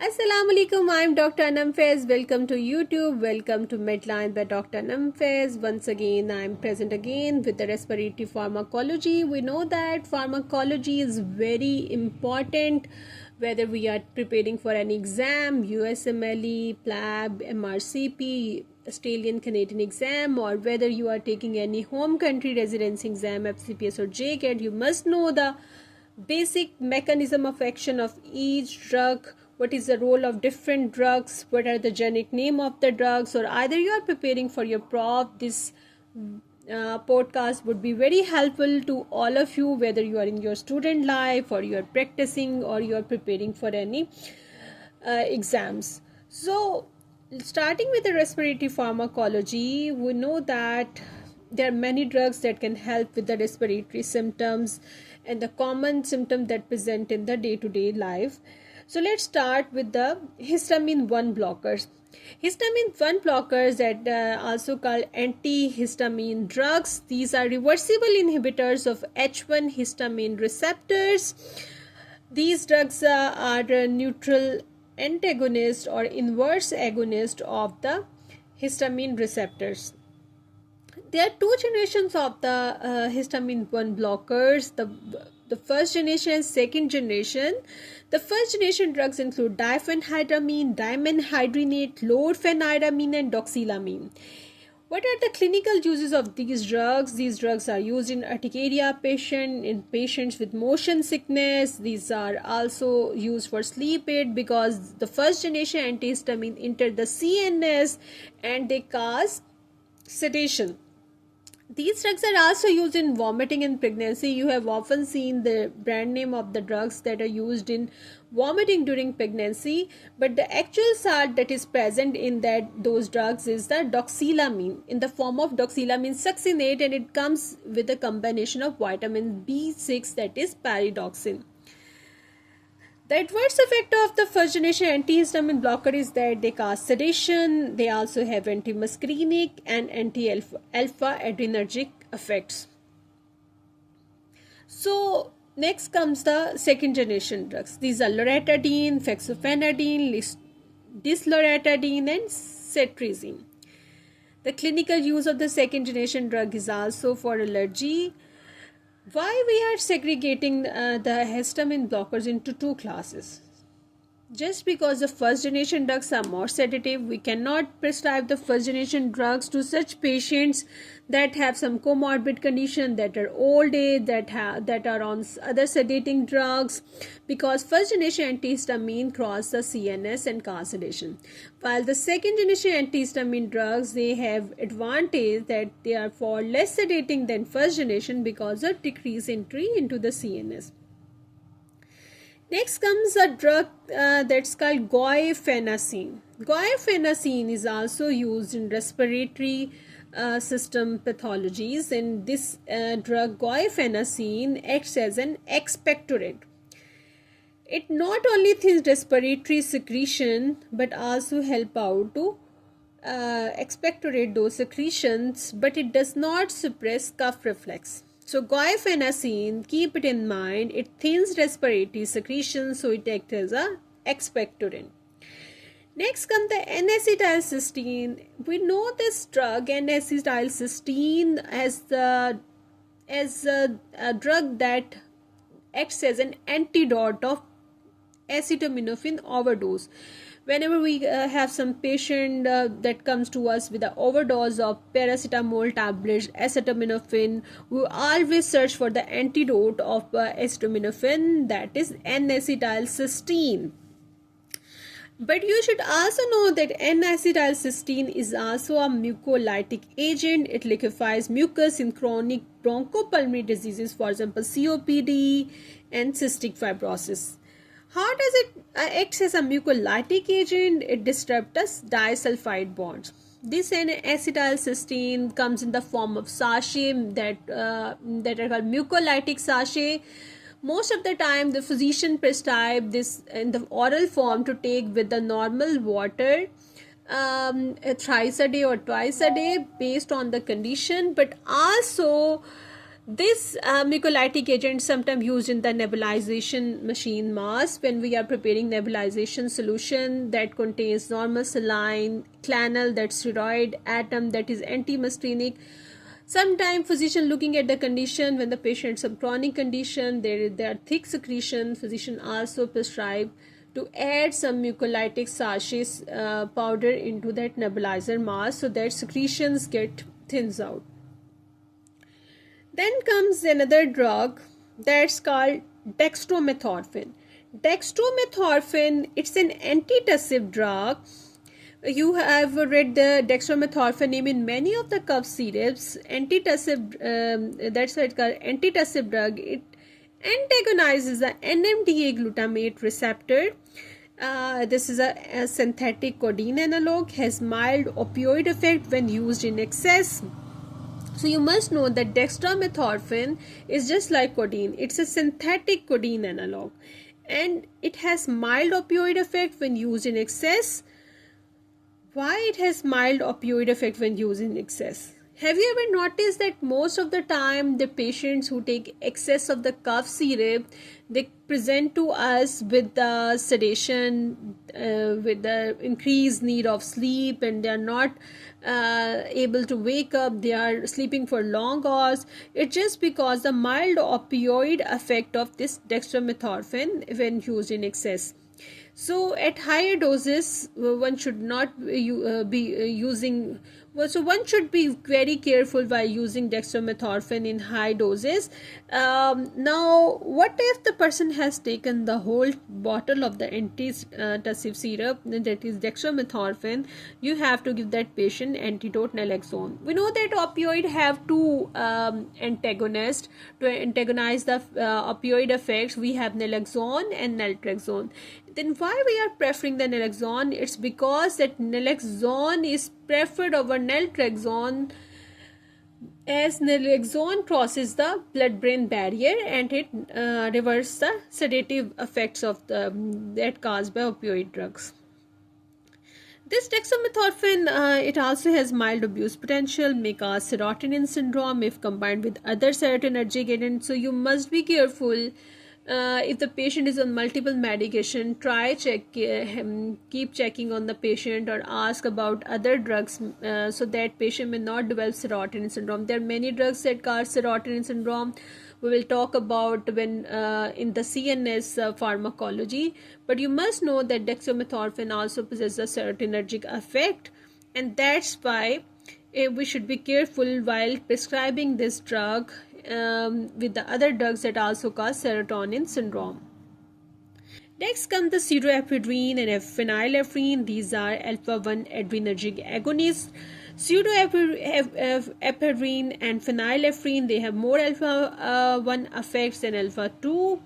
Assalamu alaikum. I'm Dr. Anam Faiz. Welcome to YouTube. Welcome to Medline by Dr. Anam Faiz. Once again, I'm present again with the respiratory pharmacology. We know that pharmacology is very important whether we are preparing for an exam, USMLE, PLAB, MRCP, Australian Canadian exam, or whether you are taking any home country residence exam, FCPS or JCAT. You must know the basic mechanism of action of each drug, what is the role of different drugs, what are the generic name of the drugs, or either you are preparing for your prof. This podcast would be very helpful to all of you, whether you are in your student life or you are practicing or you are preparing for any exams. So starting with the respiratory pharmacology, we know that there are many drugs that can help with the respiratory symptoms and the common symptoms that present in the day-to-day life. So let's start with the histamine 1 blockers. Histamine 1 blockers that also called antihistamine drugs. These are reversible inhibitors of H1 histamine receptors. These drugs are neutral antagonist or inverse agonist of the histamine receptors. There are two generations of the histamine 1 blockers, the first generation and second generation. The first generation drugs include diphenhydramine, dimenhydrinate, chlorpheniramine, and doxylamine. What are the clinical uses of these drugs? These drugs are used in urticaria patient, in patients with motion sickness. These are also used for sleep aid because the first generation antihistamine enter the CNS and they cause sedation. These drugs are also used in vomiting in pregnancy. You have often seen the brand name of the drugs that are used in vomiting during pregnancy, but the actual salt that is present in those drugs is the doxylamine in the form of doxylamine succinate, and it comes with a combination of vitamin B6, that is pyridoxine. The adverse effect of the first generation antihistamine blocker is that they cause sedation. They also have antimuscarinic and anti-alpha adrenergic effects. So next comes the second generation drugs. These are loratadine, fexofenadine, disloratadine, and cetirizine. The clinical use of the second generation drug is also for allergy. Why we are segregating the histamine blockers into two classes? Just because the first generation drugs are more sedative, we cannot prescribe the first generation drugs to such patients that have some comorbid condition, that are old age, that are on other sedating drugs, because first generation antihistamine cross the CNS and cause sedation. While the second generation antihistamine drugs, they have advantage that they are far less sedating than first generation because of decreased entry into the CNS. Next comes a drug that's called guaifenesin. Guaifenesin is also used in respiratory system pathologies, and this drug guaifenesin acts as an expectorant. It not only thins respiratory secretion but also help out to expectorate those secretions, but it does not suppress cough reflex. So guaifenesin, keep it in mind, it thins respiratory secretion, so it acts as a expectorant. Next comes the N-acetylcysteine. We know this drug N-acetylcysteine as a drug that acts as an antidote of acetaminophen overdose. Whenever we have some patient that comes to us with an overdose of paracetamol tablets, acetaminophen, we always search for the antidote of acetaminophen, that is N-acetylcysteine. But you should also know that N-acetylcysteine is also a mucolytic agent. It liquefies mucus in chronic bronchopulmonary diseases, for example COPD and cystic fibrosis. How does it act as a mucolytic agent? It disrupts disulfide bonds. This N-acetylcysteine comes in the form of sachet that are called mucolytic sachet. Most of the time, the physician prescribe this in the oral form to take with the normal water thrice a day or twice a day based on the condition, but also This mucolytic agent sometimes used in the nebulization machine mask when we are preparing nebulization solution that contains normal saline, clanal, that's steroid, atom, that is antimuscarinic. Sometimes physician looking at the condition when the patient some chronic condition, there are thick secretion, physician also prescribe to add some mucolytic sachets powder into that nebulizer mask so that secretions get thins out. Then comes another drug that's called dextromethorphan. Dextromethorphan, it's an antitussive drug. You have read the dextromethorphan name in many of the cough syrups. Antitussive, that's why it's called antitussive drug. It antagonizes the NMDA glutamate receptor. This is a synthetic codeine analog, has mild opioid effect when used in excess. So you must know that dextromethorphan is just like codeine. It's a synthetic codeine analog and it has mild opioid effect when used in excess. Why it has mild opioid effect when used in excess? Have you ever noticed that most of the time the patients who take excess of the cough syrup, they present to us with the sedation, with the increased need of sleep, and they are not able to wake up, they are sleeping for long hours. It's just because the mild opioid effect of this dextromethorphan when used in excess. So at higher doses, one should not be using. Well, so one should be very careful while using dextromethorphan in high doses. Now, what if the person has taken the whole bottle of the antitussive syrup, that is dextromethorphan? You have to give that patient antidote naloxone. We know that opioid have two antagonists to antagonize the opioid effects. We have naloxone and naltrexone. Then why we are preferring the naloxone? It's because that naloxone is preferred over naltrexone, as naloxone crosses the blood-brain barrier and it reverses the sedative effects of that caused by opioid drugs. This dextromethorphan, it also has mild abuse potential, may cause serotonin syndrome if combined with other serotonergic agents. So you must be careful. If the patient is on multiple medication, keep checking on the patient or ask about other drugs so that patient may not develop serotonin syndrome. There are many drugs that cause serotonin syndrome. We will talk about when in the CNS pharmacology, but you must know that dextromethorphan also possesses a serotonergic effect, and that's why we should be careful while prescribing this drug with the other drugs that also cause serotonin syndrome. Next comes the pseudoephedrine and phenylephrine. These are alpha-1 adrenergic agonists. Pseudoephedrine and phenylephrine, they have more alpha-1 effects than alpha-2.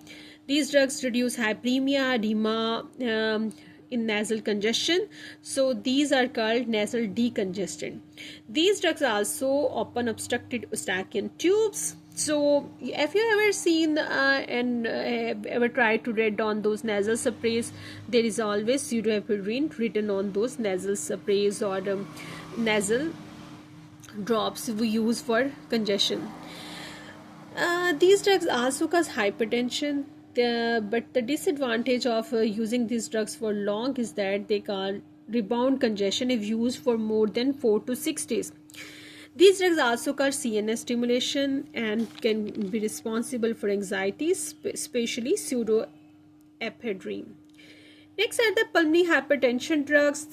These drugs reduce hyperemia, edema, in nasal congestion. So these are called nasal decongestant. These drugs also open obstructed Eustachian tubes. So have you ever seen and ever tried to read on those nasal sprays? There is always pseudoephedrine written on those nasal sprays or nasal drops we use for congestion. These drugs also cause hypertension. But the disadvantage of using these drugs for long is that they cause rebound congestion if used for more than 4 to 6 days. These drugs also cause CNS stimulation and can be responsible for anxiety, especially pseudoephedrine. Next are the pulmonary hypertension drugs.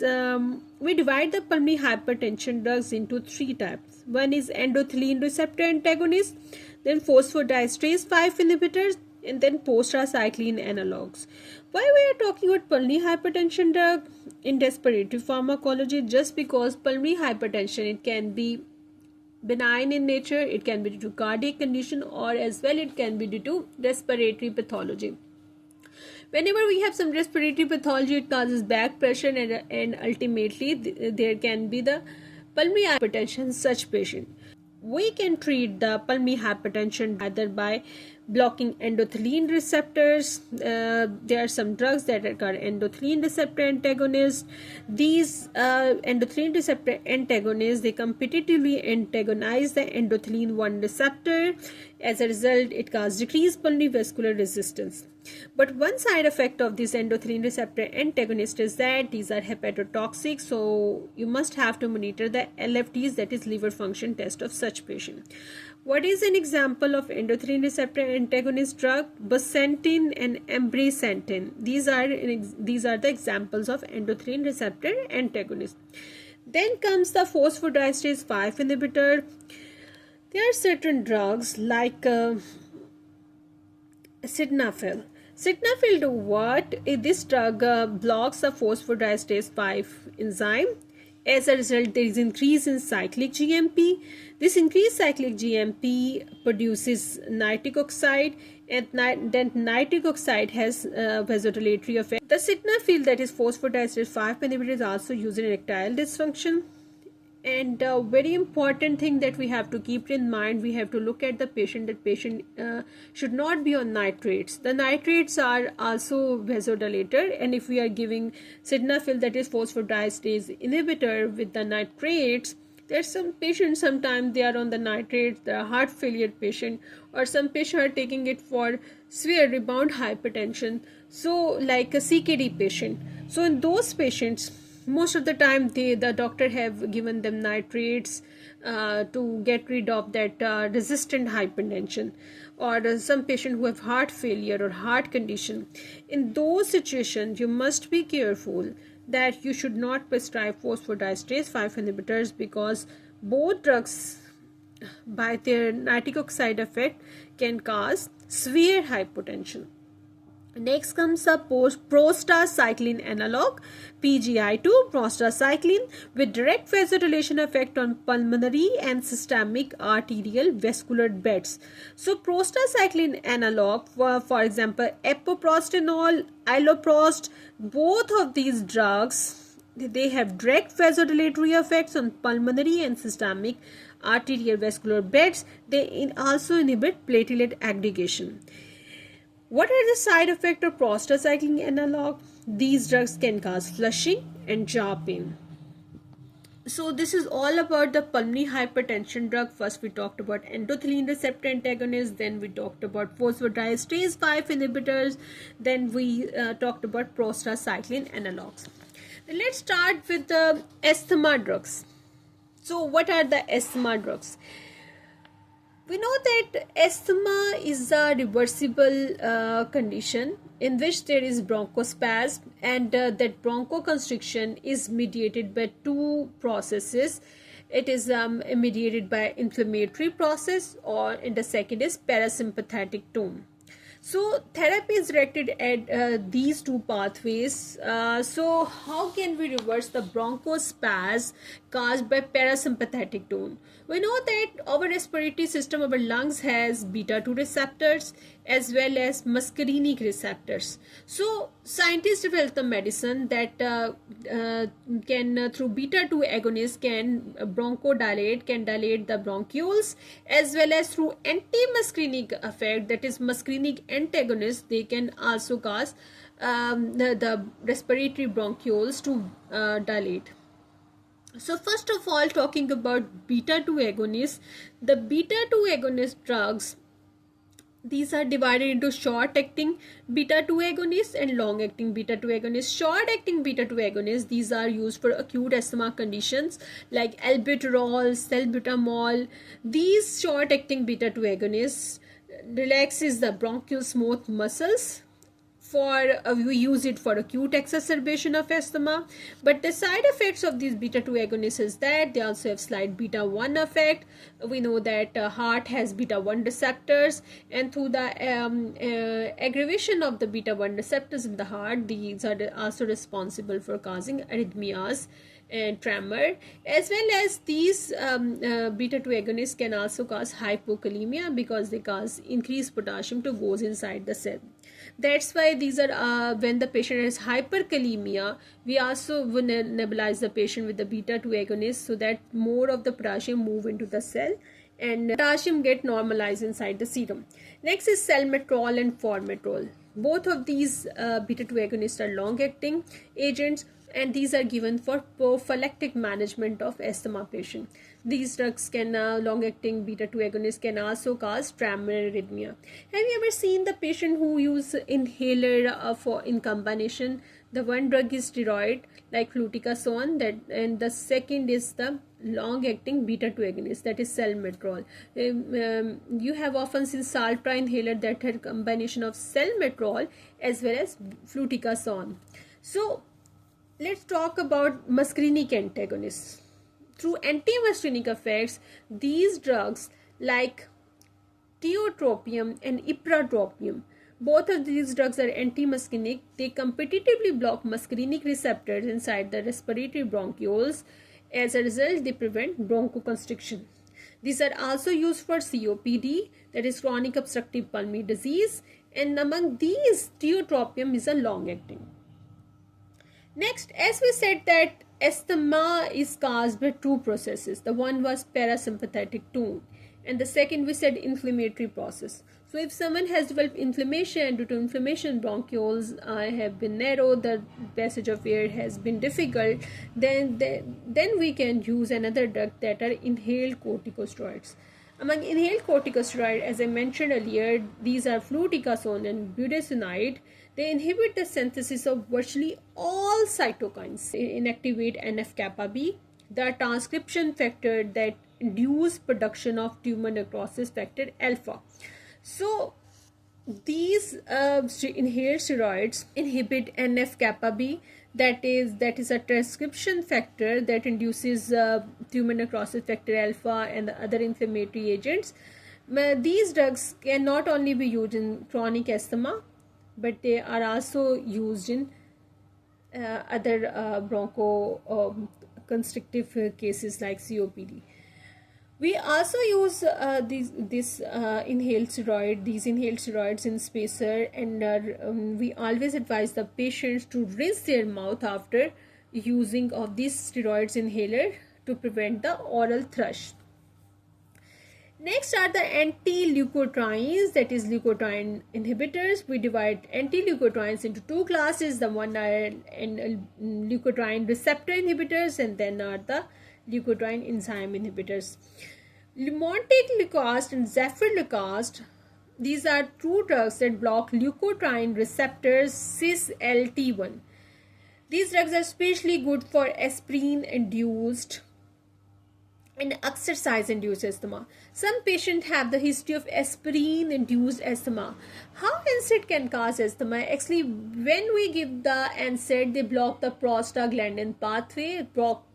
We divide the pulmonary hypertension drugs into 3 types. One is endothelin receptor antagonist, then phosphodiesterase 5 inhibitors, and then postracycline analogs. Why we are talking about pulmonary hypertension drug in respiratory pharmacology? Just because pulmonary hypertension, it can be benign in nature, it can be due to cardiac condition, or as well it can be due to respiratory pathology. Whenever we have some respiratory pathology, it causes back pressure and ultimately there can be the pulmonary hypertension in such patient. We can treat the pulmonary hypertension either by blocking endothelin receptors. There are some drugs that are called endothelin receptor antagonists. These endothelin receptor antagonists, they competitively antagonize the endothelin 1 receptor. As a result, it causes decreased pulmonary vascular resistance. But one side effect of this endothelin receptor antagonist is that these are hepatotoxic, so you must have to monitor the LFTs, that is liver function test of such patient. What is an example of endothelin receptor antagonist drug? Bosentan and ambrisentan. These are the examples of endothelin receptor antagonist. Then comes the phosphodiesterase 5 inhibitor. There are certain drugs like sildenafil. Sildenafil do what? This drug blocks the phosphodiesterase 5 enzyme. As a result, there is increase in cyclic GMP. This increased cyclic GMP produces nitric oxide, and then nitric oxide has vasodilatory effect. The sildenafil, that is phosphodiesterase 5 inhibitor, is also used in erectile dysfunction. And a very important thing that we have to keep in mind, we have to look at the patient. That patient should not be on nitrates. The nitrates are also vasodilator, and if we are giving sildenafil, that is phosphodiesterase inhibitor, with the nitrates, there's some patients, sometimes they are on the nitrates, the heart failure patient, or some patients are taking it for severe rebound hypertension, so like a CKD patient. So in those patients, most of the time the doctor have given them nitrates to get rid of that resistant hypertension, or some patient who have heart failure or heart condition. In those situations, you must be careful that you should not prescribe phosphodiesterase 5 inhibitors, because both drugs by their nitric oxide effect can cause severe hypotension. Next comes the prostacyclin analog, PGI2, prostacyclin, with direct vasodilation effect on pulmonary and systemic arterial vascular beds. So prostacyclin analog, for example, epoprostenol, iloprost, both of these drugs, they have direct vasodilatory effects on pulmonary and systemic arterial vascular beds. They also inhibit platelet aggregation. What are the side effects of prostacyclin analog? These drugs can cause flushing and jaw pain. So this is all about the pulmonary hypertension drug. First we talked about endothelin receptor antagonists, then we talked about phosphodiesterase 5 inhibitors, then we talked about prostacyclin analogs. Then let's start with the asthma drugs. So what are the asthma drugs? We know that asthma is a reversible condition in which there is bronchospasm, and that bronchoconstriction is mediated by two processes. It is mediated by inflammatory process, and the second is parasympathetic tone. So therapy is directed at these two pathways. So how can we reverse the bronchospasm caused by parasympathetic tone? We know that our respiratory system, our lungs, has beta-2 receptors as well as muscarinic receptors. So scientists developed the medicine that can through beta-2 agonist can bronchodilate, can dilate the bronchioles, as well as through anti-muscarinic effect, that is muscarinic antagonists, they can also cause the respiratory bronchioles to dilate. So first of all, talking about beta-2 agonists, the beta-2 agonist drugs, these are divided into short-acting beta-2 agonists and long-acting beta-2 agonists. Short-acting beta-2 agonists, these are used for acute asthma conditions like albuterol, salbutamol. These short-acting beta-2 agonists relaxes the bronchial smooth muscles. We use it for acute exacerbation of asthma, but the side effects of these beta-2 agonists is that they also have slight beta-1 effect. We know that heart has beta-1 receptors, and through the aggravation of the beta-1 receptors in the heart, these are also responsible for causing arrhythmias and tremor, as well as these beta-2 agonists can also cause hypokalemia because they cause increased potassium to goes inside the cell. That's why these are when the patient has hyperkalemia, we also will nebulize the patient with the beta-2 agonist so that more of the potassium move into the cell and potassium get normalized inside the serum. Next is salmeterol and formoterol. Both of these beta 2 agonists are long acting agents, and these are given for prophylactic management of asthma patient. These drugs can long acting beta 2 agonists can also cause tremor arrhythmia. Have you ever seen the patient who use inhaler for in combination? The one drug is steroid like fluticasone, that, and the second is the long acting beta 2 agonist, that is salmeterol. You have often seen Saltra inhaler that had combination of salmeterol as well as fluticasone. So let's talk about muscarinic antagonists. Through anti-muscarinic effects, these drugs like tiotropium and ipratropium, both of these drugs are anti-muscarinic. They competitively block muscarinic receptors inside the respiratory bronchioles. As a result, they prevent bronchoconstriction. These are also used for COPD, that is chronic obstructive pulmonary disease, and among these, tiotropium is a long-acting. Next, as we said that asthma is caused by two processes. The one was parasympathetic tone, and the second we said inflammatory process. So if someone has developed inflammation, due to inflammation bronchioles have been narrow, the passage of air has been difficult, then we can use another drug that are inhaled corticosteroids. Among inhaled corticosteroids, as I mentioned earlier, these are fluticasone and budesonide. They inhibit the synthesis of virtually all cytokines, inactivate NF-kappa B, the transcription factor that induce production of tumor necrosis factor alpha. So these inhaled steroids inhibit NF-kappa B, that is a transcription factor that induces tumor necrosis factor alpha and the other inflammatory agents. These drugs can not only be used in chronic asthma, but they are also used in other bronchoconstrictive cases like COPD. We also use these inhaled steroids in spacer, and we always advise the patients to rinse their mouth after using of these steroids inhaler to prevent the oral thrush. Next are the anti-leukotrienes, that is leukotriene inhibitors. We divide anti-leukotrienes into two classes. The one are leukotriene receptor inhibitors, and then are the leukotriene enzyme inhibitors. Montelukast and zefirilukast, these are two drugs that block leukotriene receptors cis-LT1. These drugs are especially good for aspirin-induced and exercise-induced asthma. Some patients have the history of aspirin-induced asthma. How NSAID can cause asthma? Actually, when we give the NSAID, they block the prostaglandin pathway.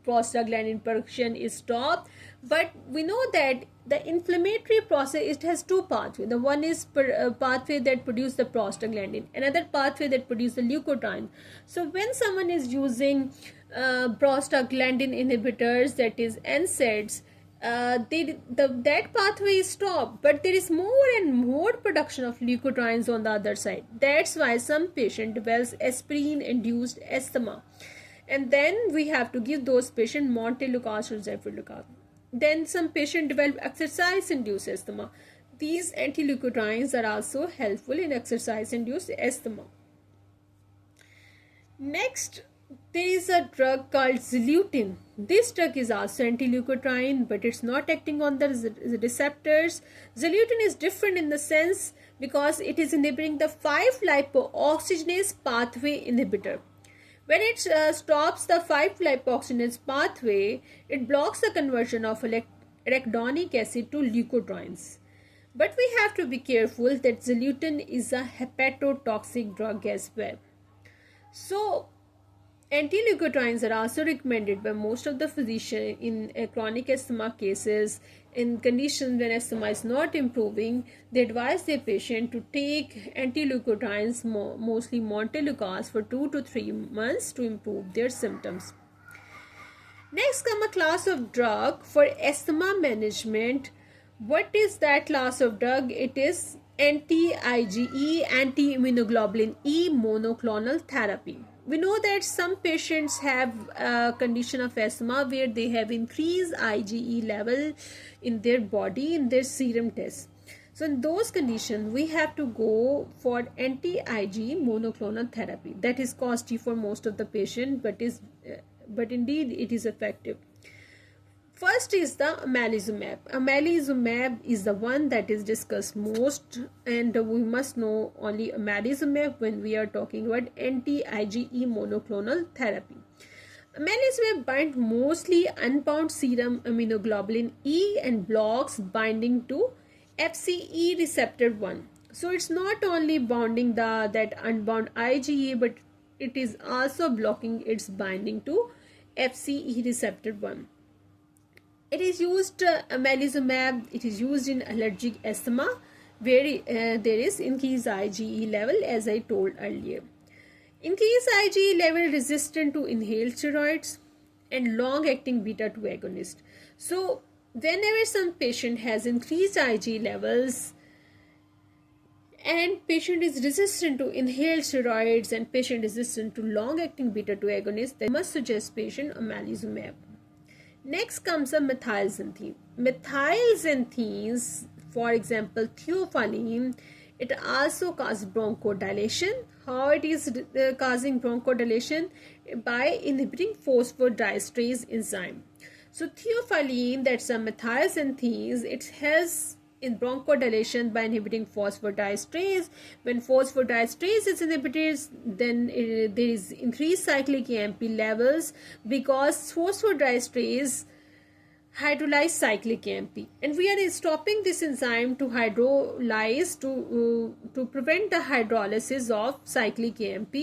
Prostaglandin production is stopped. But we know that the inflammatory process, it has two pathways. The one is pathway that produces the prostaglandin, another pathway that produces the leukotriene. So when someone is using prostaglandin inhibitors, that is NSAIDs, that pathway is stopped, but there is more and more production of leukotrienes on the other side. That's why some patient develops aspirin-induced asthma, and then we have to give those patients montelukast or zefirilukast. Then some patient develop exercise-induced asthma. These anti-leukotrienes are also helpful in exercise-induced asthma. Next, there is a drug called Xelutin. This drug is also anti-leukotriene, but it's not acting on the receptors. Xelutin is different in the sense because it is inhibiting the 5-lipoxygenase pathway inhibitor. When it stops the 5-lipoxygenase pathway, it blocks the conversion of arachidonic acid to leukotrienes. But we have to be careful that Xelutin is a hepatotoxic drug as well. So, anti-leukotrienes are also recommended by most of the physicians in chronic asthma cases. In conditions when asthma is not improving, they advise their patient to take anti-leukotrienes, mostly montelukast, for 2 to 3 months to improve their symptoms. Next comes a class of drug for asthma management. What is that class of drug? It is anti-IgE, anti-immunoglobulin E monoclonal therapy. We know that some patients have a condition of asthma where they have increased IgE level in their body, in their serum test. So in those conditions, we have to go for anti-IgE monoclonal therapy. That is costly for most of the patient, but indeed it is effective. First is the omalizumab. Omalizumab is the one that is discussed most, and we must know only omalizumab when we are talking about anti-IgE monoclonal therapy. Omalizumab binds mostly unbound serum immunoglobulin E and blocks binding to FCE receptor 1. So it's not only bounding that unbound IgE, but it is also blocking its binding to FCE receptor 1. It is used, omalizumab, it is used in allergic asthma where there is increased IgE level, as I told earlier. Increased IgE level resistant to inhaled steroids and long-acting beta-2 agonist. So whenever some patient has increased IgE levels and patient is resistant to inhaled steroids and patient resistant to long-acting beta-2 agonist, then must suggest patient omalizumab. Next comes a methylxanthine. Methylxanthines, for example, theophylline, it also causes bronchodilation. How it is causing bronchodilation? By inhibiting phosphodiesterase enzyme. So theophylline, that's a methylxanthine, it has in bronchodilation by inhibiting phosphodiesterase. When phosphodiesterase is inhibited, then there is increased cyclic AMP levels, because phosphodiesterase hydrolyze cyclic AMP, and we are stopping this enzyme to hydrolyze to prevent the hydrolysis of cyclic AMP,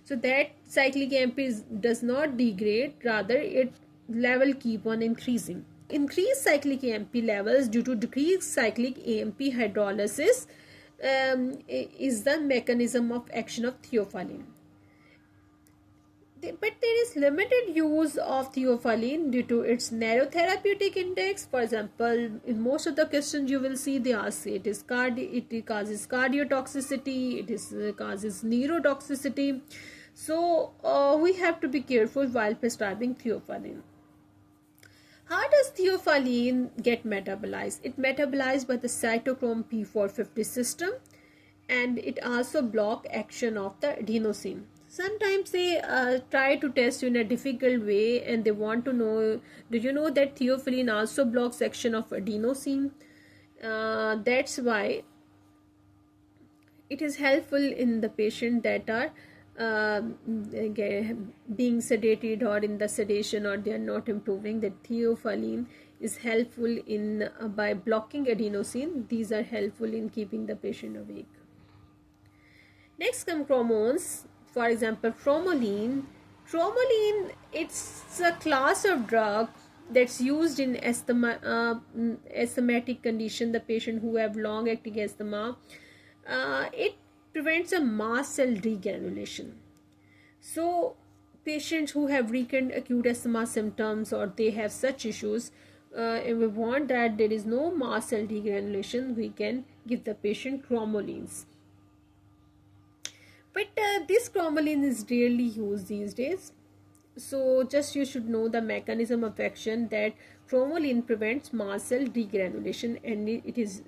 so that cyclic AMP does not degrade, rather it level keep on increasing. Increased cyclic AMP levels due to decreased cyclic AMP hydrolysis is the mechanism of action of theophylline. But there is limited use of theophylline due to its narrow therapeutic index. For example, in most of the questions you will see they ask it causes cardiotoxicity, causes neurotoxicity. So we have to be careful while prescribing theophylline. How does theophylline get metabolized? It metabolized by the cytochrome P450 system, and it also block action of the adenosine. Sometimes they try to test you in a difficult way, and they want to know, do you know that theophylline also blocks action of adenosine? That's why it is helpful in the patient that are being sedated or in the sedation, or they are not improving, that theophylline is helpful in by blocking adenosine. These are helpful in keeping the patient awake. Next come hormones. For example, Formalin, it's a class of drug that's used in asthmatic condition, the patient who have long acting asthma. It prevents a mast cell degranulation. So patients who have recurrent acute asthma symptoms, or they have such issues, if we want that there is no mast cell degranulation, we can give the patient cromolines. But this cromolyn is rarely used these days. So just you should know the mechanism of action, that cromolyn prevents mast cell degranulation, and it is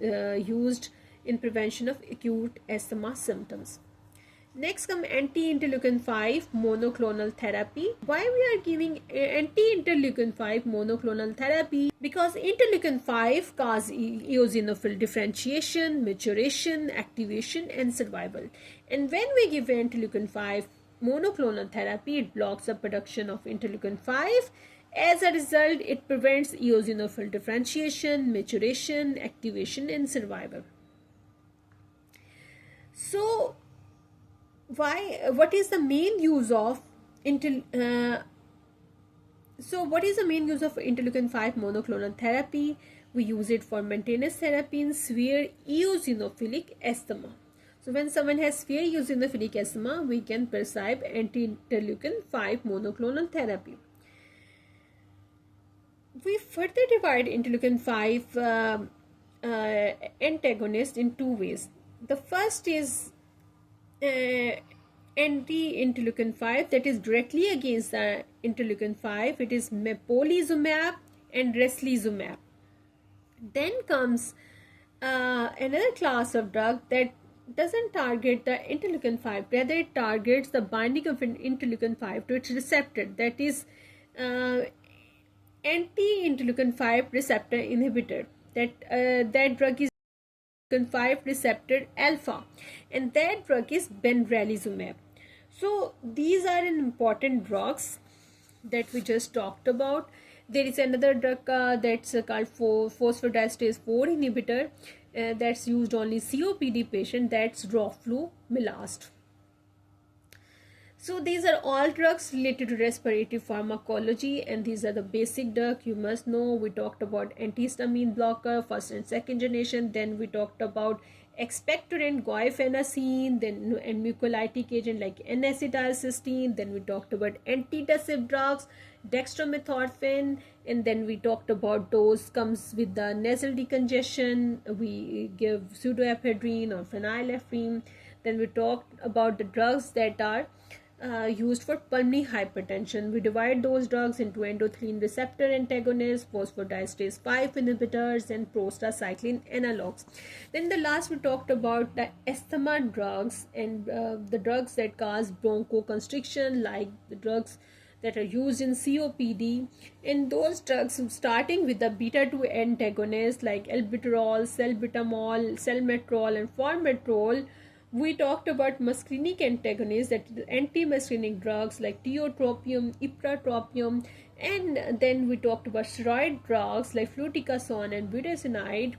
used in prevention of acute asthma symptoms. Next come anti-interleukin 5 monoclonal therapy. Why we are giving anti-interleukin 5 monoclonal therapy? Because interleukin 5 cause eosinophil differentiation, maturation, activation and survival. And when we give interleukin 5 monoclonal therapy, it blocks the production of interleukin 5. As a result, it prevents eosinophil differentiation, maturation, activation and survival. So what is the main use of interleukin 5 monoclonal therapy? We use it for maintenance therapy in severe eosinophilic asthma. So when someone has severe eosinophilic asthma, we can prescribe anti-interleukin 5 monoclonal therapy. We further divide interleukin 5 antagonist in two ways. The first is anti-interleukin 5, that is directly against the interleukin 5. It is mepolizumab and reslizumab. Then comes Another class of drug that doesn't target the interleukin 5, rather it targets the binding of an interleukin 5 to its receptor, that is uh, anti-interleukin 5 receptor inhibitor. That drug is interleukin 5 receptor alpha, and that drug is benralizumab. So these are important drugs that we just talked about. There is another drug that's called phosphodiesterase 4 inhibitor, that's used only COPD patient, that's roflumilast. So these are all drugs related to respiratory pharmacology, and these are the basic drugs you must know. We talked about antihistamine blocker, first and second generation. Then we talked about expectorant guaifenesin, then and mucolytic agent like N-acetylcysteine. Then we talked about antitussive drugs, dextromethorphan, and then we talked about those comes with the nasal decongestion. We give pseudoephedrine or phenylephrine. Then we talked about the drugs that are used for pulmonary hypertension. We divide those drugs into endothelin receptor antagonists, phosphodiesterase 5 inhibitors, and prostacyclin analogs. Then the last we talked about the asthma drugs and the drugs that cause bronchoconstriction, like the drugs that are used in COPD. And those drugs, starting with the beta 2 antagonists like albuterol, salbutamol, salmeterol, and formoterol. We talked about muscarinic antagonists, that anti-muscarinic drugs like tiotropium, ipratropium, and then we talked about steroid drugs like fluticasone and budesonide.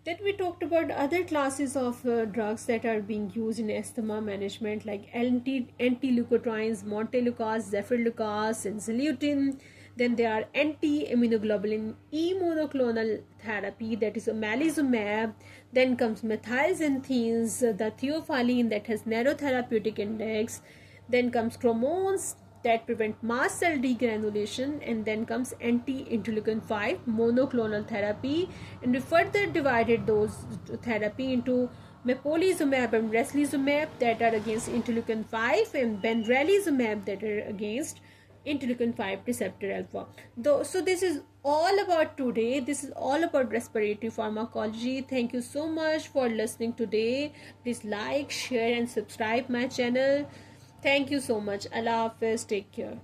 Then we talked about other classes of drugs that are being used in asthma management like anti-leukotrienes, montelukast, zefirlukast, and xolutin. Then there are anti-immunoglobulin E monoclonal therapy, that is omalizumab. Then comes methylxanthines, the theophylline that has narrow therapeutic index. Then comes chromones that prevent mast cell degranulation, and then comes anti-interleukin 5 monoclonal therapy. And we further divided those therapy into mepolizumab and reslizumab that are against interleukin 5, and benralizumab that are against interleukin 5 receptor alpha. So this is all about today. This is all about respiratory pharmacology. Thank you so much for listening today. Please like, share, and subscribe my channel. Thank you so much. Allah Hafiz. Take care.